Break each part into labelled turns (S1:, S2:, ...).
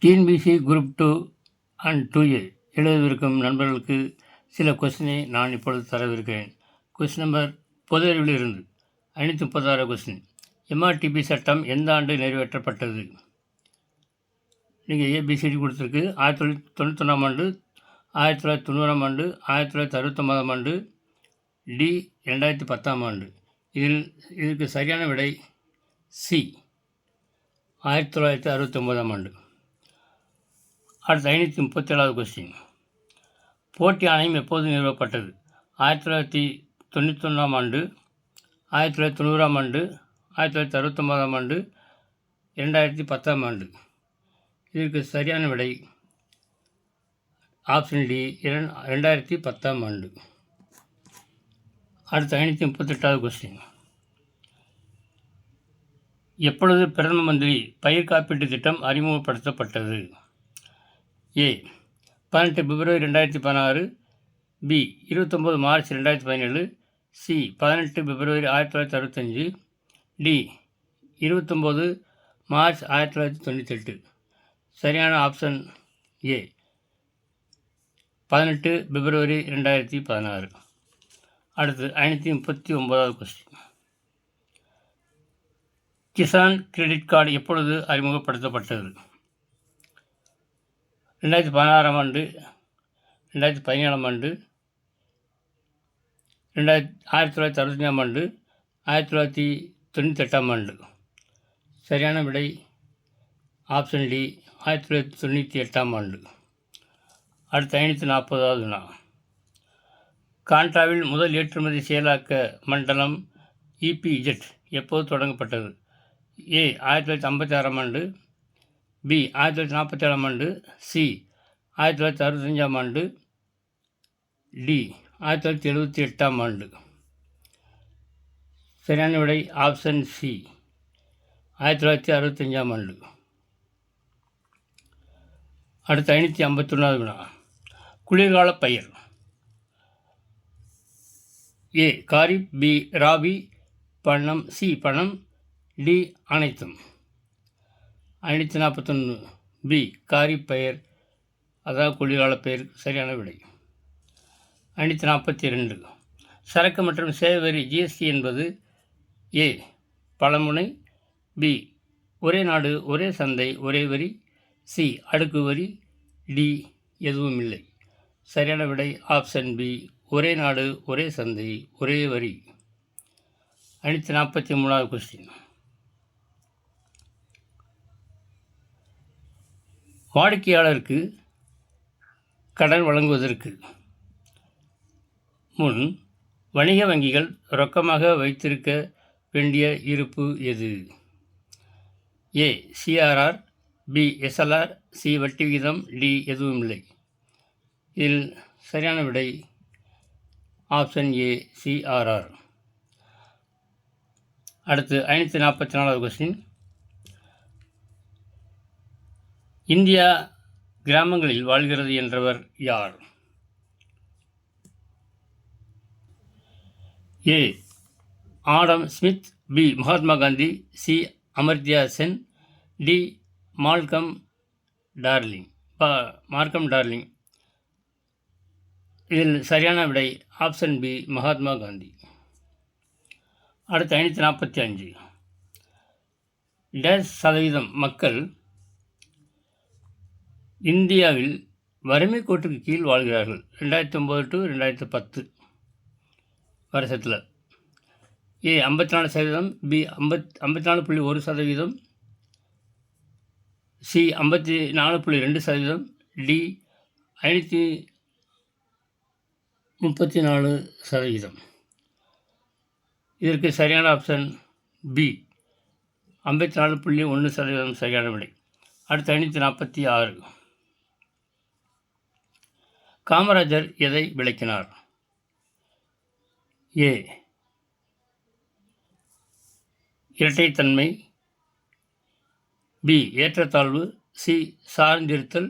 S1: TNPSC group 2 and 2A எழுதவிருக்கும் நண்பர்களுக்கு சில கொஸ்டினை நான் இப்பொழுது தரவிருக்கிறேன். கொஸ்டின் நம்பர் பொது அறிவில் இருந்து 536 கொஸ்டின். எம்ஆர்டிபி சட்டம் எந்த ஆண்டு நிறைவேற்றப்பட்டது? நீங்கள் ஏபிசிடி கொடுத்துருக்கு. 1991ஆம் ஆண்டு, 1990ஆம் ஆண்டு, 1969ஆம் ஆண்டு, டி 2010ஆம் ஆண்டு. இதற்கு சரியான விடை சி 1969ஆம் ஆண்டு. அடுத்து 537வது கொஸ்டின். போட்டி ஆணையம் எப்போது நிறுவப்பட்டது? 1991ஆம் ஆண்டு, 1990ஆம் ஆண்டு, 1969ஆம் ஆண்டு, 2010ஆம் ஆண்டு. இதற்கு சரியான விடை ஆப்ஷன் டி 2010ஆம் ஆண்டு. அடுத்து 538வது கொஸ்டின். எப்பொழுது பிரதம மந்திரி பயிர் காப்பீட்டு திட்டம் அறிமுகப்படுத்தப்பட்டது? ஏ 18 பிப்ரவரி 2016, பி 29 மார்ச் 2017, சி 18 பிப்ரவரி 1965, டி 29 மார்ச் 1998. சரியான ஆப்ஷன் ஏ 18 பிப்ரவரி 2016. அடுத்து 539வது கொஸ்டின். கிசான் கிரெடிட் கார்டு எப்பொழுது அறிமுகப்படுத்தப்பட்டது? 2016ஆம் ஆண்டு, 2017ஆம் ஆண்டு, 1965ஆம் ஆண்டு, 1998ஆம் ஆண்டு. சரியான விடை ஆப்ஷன் டி 1998ஆம் ஆண்டு. அடுத்து 540வது வினா. கான்ட்ராவில் முதல் ஏற்றுமதி செயலாக்க மண்டலம் இபிஇஜெட் எப்போது தொடங்கப்பட்டது? ஏ 1956ஆம் ஆண்டு, பி 1947ஆம் ஆண்டு, சி 1965ஆம் ஆண்டு, டி 1978ஆம் ஆண்டு. சரியான விடை ஆப்ஷன் சி 1965ஆம் ஆண்டு. அடுத்து 551வது வினா. குளிர்கால பயிர். ஏ காரிப், பி ராபி, பணம், சி பணம், டி அனைத்தும். 541 பி காரிப் பயிர், அதாவது குளிர்கால பயிர். சரியான விடை. 542 சரக்கு மற்றும் சேவை வரி ஜிஎஸ்டி என்பது ஏ பலமுனை, பி ஒரே நாடு ஒரே சந்தை ஒரே வரி, சி அடுக்கு வரி, டி எதுவும் இல்லை. சரியான விடை ஆப்ஷன் பி ஒரே நாடு ஒரே சந்தை ஒரே வரி. 543வது கொஸ்டின். வாடிக்கையாளருக்கு கடன் வழங்குவதற்கு முன் வணிக வங்கிகள் ரொக்கமாக வைத்திருக்க வேண்டிய இருப்பு எது? ஏ சிஆர்ஆர், பி எஸ்எல்ஆர், சி வட்டி விகிதம், டி எதுவும் இல்லை. இதில் சரியான விடை ஆப்ஷன் ஏ சிஆர்ஆர். அடுத்து 544வது கொஸ்டின். இந்தியா கிராமங்களில் வாழ்கிறது என்றவர் யார்? A Adam Smith, B Mahatma Gandhi, C Amartya Sen, D Malcolm Darling. இதில் சரியான விடை ஆப்ஷன் பி மகாத்மா காந்தி. அடுத்து 545. %% மக்கள் இந்தியாவில் வறுமை கோட்டுக்கு கீழ் வாழ்கிறார்கள் 2009 to 2010 வருஷத்தில்? ஏ 54%, பி 54.1%, சி 54.2%, டி 534%. இதற்கு சரியான ஆப்ஷன் பி 54.1% சரியான விடை. அடுத்து 546. காமராஜர் எதை விளக்கினார்? ஏ இரட்டைத்தன்மை, பி ஏற்றத்தாழ்வு, சி சார்ந்திருத்தல்,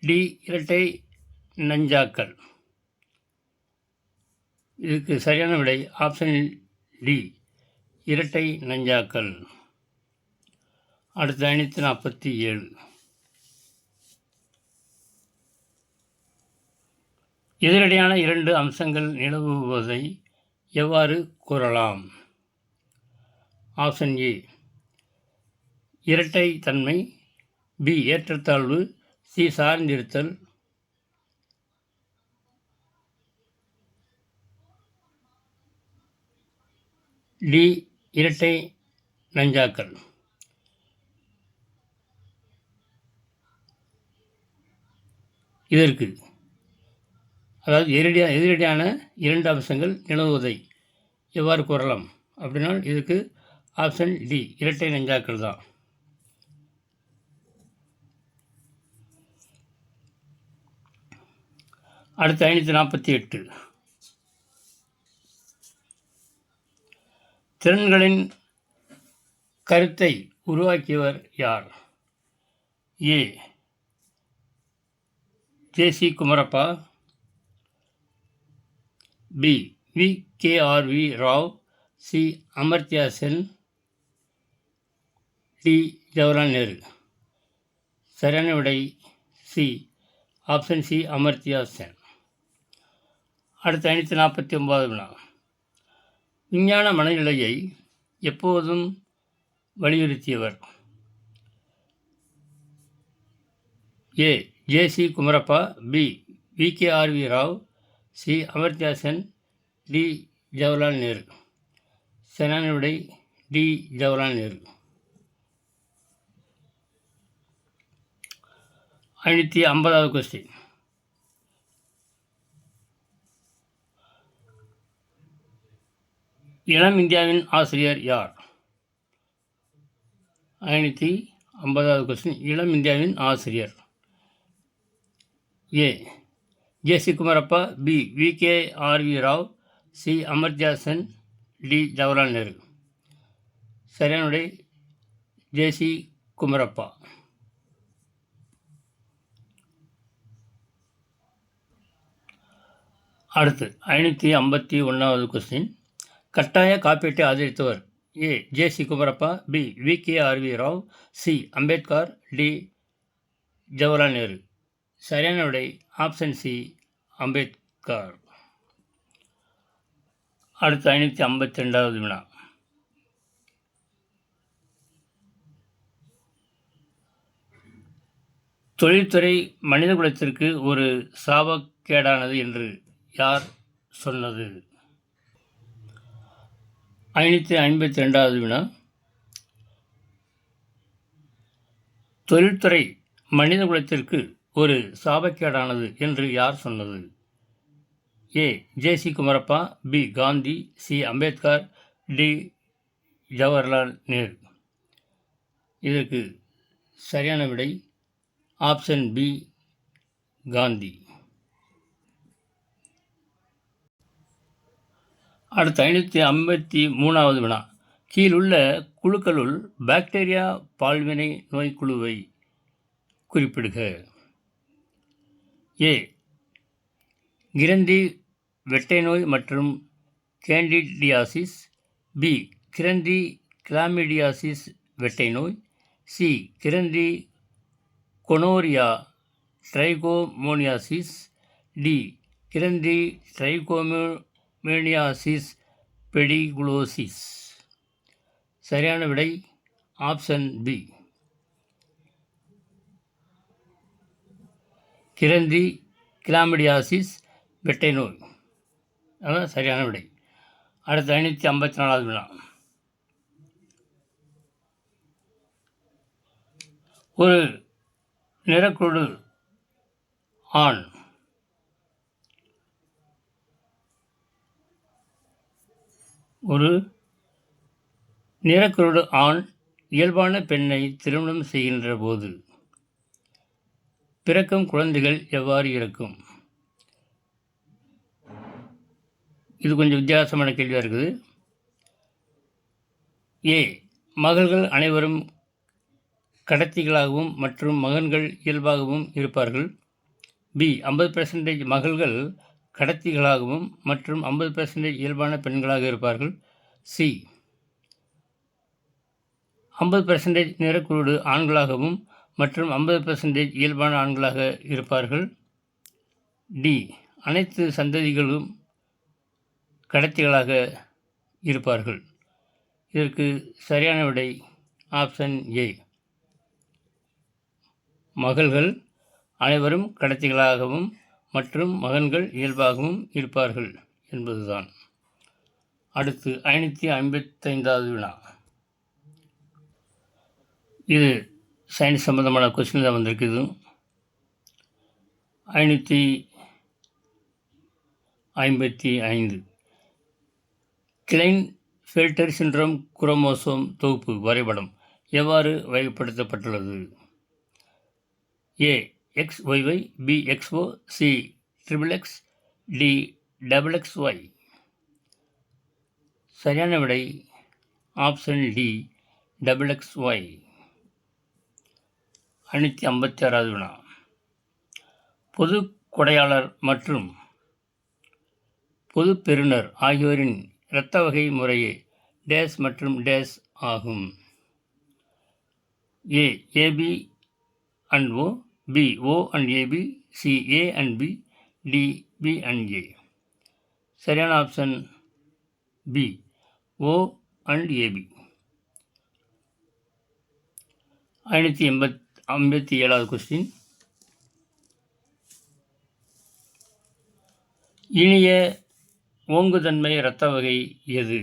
S1: டி இரட்டை நஞ்சாக்கல். இதுக்கு சரியான விடை ஆப்ஷன் டி இரட்டை நஞ்சாக்கல். அடுத்து 547. எதிரடையான இரண்டு அம்சங்கள் நிலவுவதை எவ்வாறு கூறலாம்? ஆப்ஷன் ஏ இரட்டை தன்மை, பி ஏற்றத்தாழ்வு, சி சார்ந்திருத்தல், டி இரட்டை நஞ்சாக்கல். இதற்கு அதாவது எதிரடியான இரண்டு அம்சங்கள் நிலவுவதை எவ்வாறு கூறலாம் அப்படின்னா இதுக்கு ஆப்ஷன் டி இரட்டை நஞ்சாக்கள் தான். அடுத்து 548 திறன்களின் கருத்தை உருவாக்கியவர் யார்? A J C. Kumarappa, B V K R V. Rao, C Amartya Sen, D Jawaharlal Nehru. சரியான விடை C option C Amartya Sen. அடுத்து 549 வினா. விஞ்ஞான மனநிலையை எப்போதும் வலியுறுத்தியவர்? A J C. Kumarappa, B V K R V. Rao, C Amartya Sen, D Jawaharlal Nehru. சரியான விடை டி ஜவஹர்லால் நேரு. 550வது கொஸ்டின். இளம் இந்தியாவின் ஆசிரியர் யார்? 550வது கொஸ்டின். இளம் இந்தியாவின் ஆசிரியர் A J C. Kumarappa, B V K R V. Rao, C Amartya Sen, D Jawaharlal Nehru. சரியான விடை ஜே.சி. குமரப்பா. அடுத்து 551வது கொஸ்டின். கட்டாய காப்பீட்டை ஆதரித்தவர்? A J C. Kumarappa, B V K R V. Rao, C Ambedkar, D Jawaharlal Nehru. சரியான விடை ஆப்ஷன் சி அம்பேத்கர். அடுத்து 552வது வினா. தொழில்துறை மனிதகுலத்திற்கு ஒரு சாபக்கேடானது என்று யார் சொன்னது? 552வது வினா. தொழில்துறை மனிதகுலத்திற்கு ஒரு சாபக்கேடானது என்று யார் சொன்னது? A J C. Kumarappa, B Gandhi, C Ambedkar, D Jawaharlal Nehru. இதற்கு சரியான விடை ஆப்ஷன் பி காந்தி. அடுத்து 553வது வினா. கீழுள்ள குழுக்களுள் பாக்டீரியா பால்வினை நோய்க்குழுவை குறிப்பிடுக. ஏ கிரந்தி வெட்டை நோய் மற்றும் கேண்டிடியாசிஸ், பி கிரந்தி கிளாமிடியாசிஸ் வெட்டை நோய், சி கிரந்தி கொனோரியா ட்ரைகோமோனியாசிஸ், டி கிரந்தி ட்ரைகோமோனியாசிஸ் பெடிகுலோசிஸ். சரியான விடை ஆப்ஷன் பி கிரந்தி கிளாமிடியாசிஸ் வெட்டை நோய். அதான் சரியான விடை. அடுத்து 554வது வினா. ஒரு நிறக்குழு ஆண் இயல்பான பெண்ணை திருமணம் செய்கின்ற போது பிறக்கும் குழந்தைகள் எவ்வாறு இருக்கும்? இது கொஞ்சம் வித்தியாசமான கேள்வியாக இருக்குது. ஏ மகள்கள் அனைவரும் கடத்திகளாகவும் மற்றும் மகன்கள் இயல்பாகவும் இருப்பார்கள். பி 50% மகள்கள் கடத்திகளாகவும் மற்றும் 50% இயல்பான பெண்களாக இருப்பார்கள். சி 50% நிறக்குருடு ஆண்களாகவும் மற்றும் 50% இயல்பான ஆண்களாக இருப்பார்கள். டி அனைத்து சந்ததிகளும் கடத்திகளாக இருப்பார்கள். இதற்கு சரியான விடை ஆப்ஷன் ஏ. மகள்கள் அனைவரும் கடத்திகளாகவும் மற்றும் மகன்கள் இயல்பாகவும் இருப்பார்கள் என்பதுதான். அடுத்து 555வது வினா. இது சயின்ஸ் சம்பந்தமான கொஸ்டின் தான் வந்திருக்குது. 555. கிளைன்ஃபெல்டர் சிண்ட்ரோம் குரோமோசோம் தொகுப்பு வரைபடம் எவ்வாறு வகைப்படுத்தப்பட்டுள்ளது? ஏ XYY, B XO, C XXX, D XXY. சரியான விடை ஆப்ஷன் டி XXY. 556வது வினா. பொது கொடையாளர் மற்றும் பொது பெறுநர் ஆகியோரின் இரத்த வகை முறையே டேஸ் மற்றும் டேஸ் ஆகும். ஏ AB and O, B O and AB, C A and B, D B and A. சரியான option B O and AB. 557வது கொஸ்டின். இனிய ஓங்குதன்மை இரத்த வகை எது?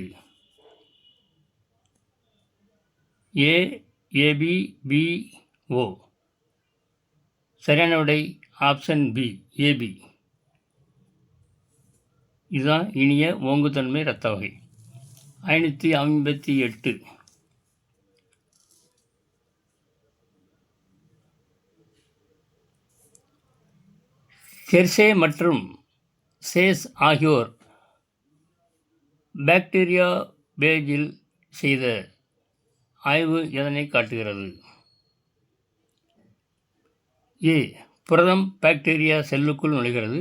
S1: ஏ AB, B O. சரியான விடை ஆப்ஷன் பி AB. இதுதான் இனிய ஓங்குதன்மை இரத்த வகை. 558. கெர்சே மற்றும் சேஸ் ஆகியோர் பாக்டீரியா பேஜில் செய்த ஆய்வு எதனை காட்டுகிறது? ஏ புரதம் பாக்டீரியா செல்லுக்குள் நுழைகிறது.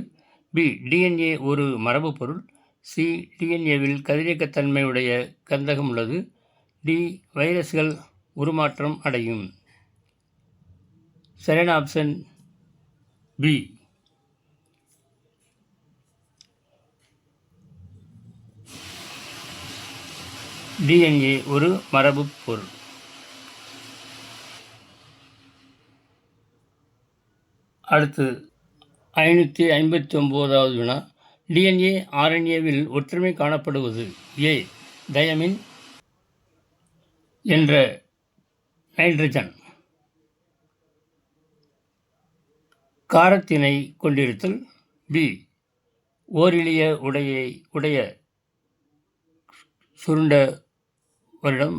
S1: பி DNA ஒரு மரபு பொருள். சி DNAவில் கதிரியக்கத்தன்மையுடைய கந்தகம் உள்ளது. டி வைரஸ்கள் உருமாற்றம் அடையும். சரியான ஆப்ஷன் பி. DNA ஒரு மரபு பொருள். அடுத்து 559வது வினா. DNA RNAவில் ஒற்றுமை காணப்படுவது ஏ தயமின் என்ற நைட்ரஜன் காரத்தினை கொண்டிருத்தல். பி ஓரிலிய உடைய சுருண்ட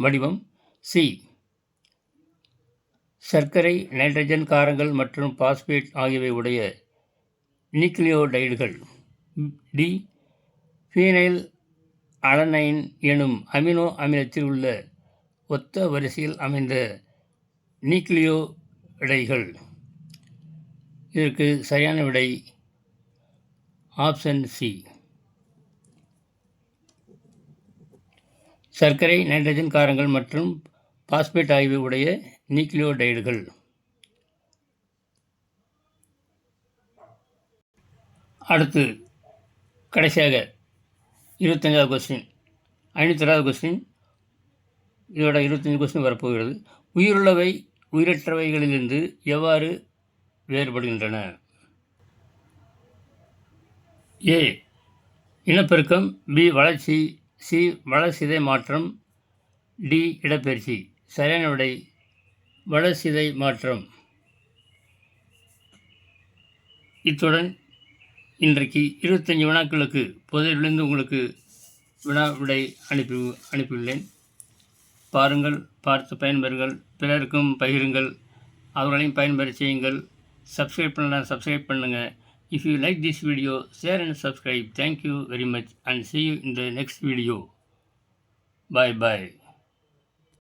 S1: வடிவம். சி சர்க்கரை, நைட்ரஜன் காரங்கள் மற்றும் பாஸ்பேட் ஆகியவை உடைய நியூக்ளியோடைடுகள். டி ஃபீனைல் அலனைன் எனும் அமினோ அமிலத்தில் உள்ள ஒத்த வரிசையில் அமைந்த நியூக்ளியோடைடுகள். இதற்கு சரியான விடை ஆப்ஷன் சி. சர்க்கரை, நைட்ரஜன் காரங்கள் மற்றும் பாஸ்பேட் ஆகியவை உடைய நியூக்ளியோடைடுகள். அடுத்து கடைசியாக 25வது கொஸ்டின். 506வது கொஸ்டின். இதோட 25 கொஸ்டின் வரப்போகிறது. உயிருள்ளவை உயிரற்றவைகளிலிருந்து எவ்வாறு வேறுபடுகின்றன? ஏ இனப்பெருக்கம், பி வளர்ச்சி, சி வளர்சிதை மாற்றம், டி இடப்பெயர்ச்சி. சரியான விடை வளர்சிதை மாற்றம். இத்துடன் இன்றைக்கு 25 வினாக்களுக்கு புதையிலிருந்து உங்களுக்கு விடை அனுப்பியுள்ளேன். பாருங்கள், பார்த்து பயன்பெறுங்கள், பிறருக்கும் பகிருங்கள், அவர்களையும் பயன்பெற செய்யுங்கள். சப்ஸ்கிரைப் பண்ணலாம், சப்ஸ்கிரைப் பண்ணுங்கள். If you like this video, share and subscribe. Thank you very much and see you in the next video. Bye bye.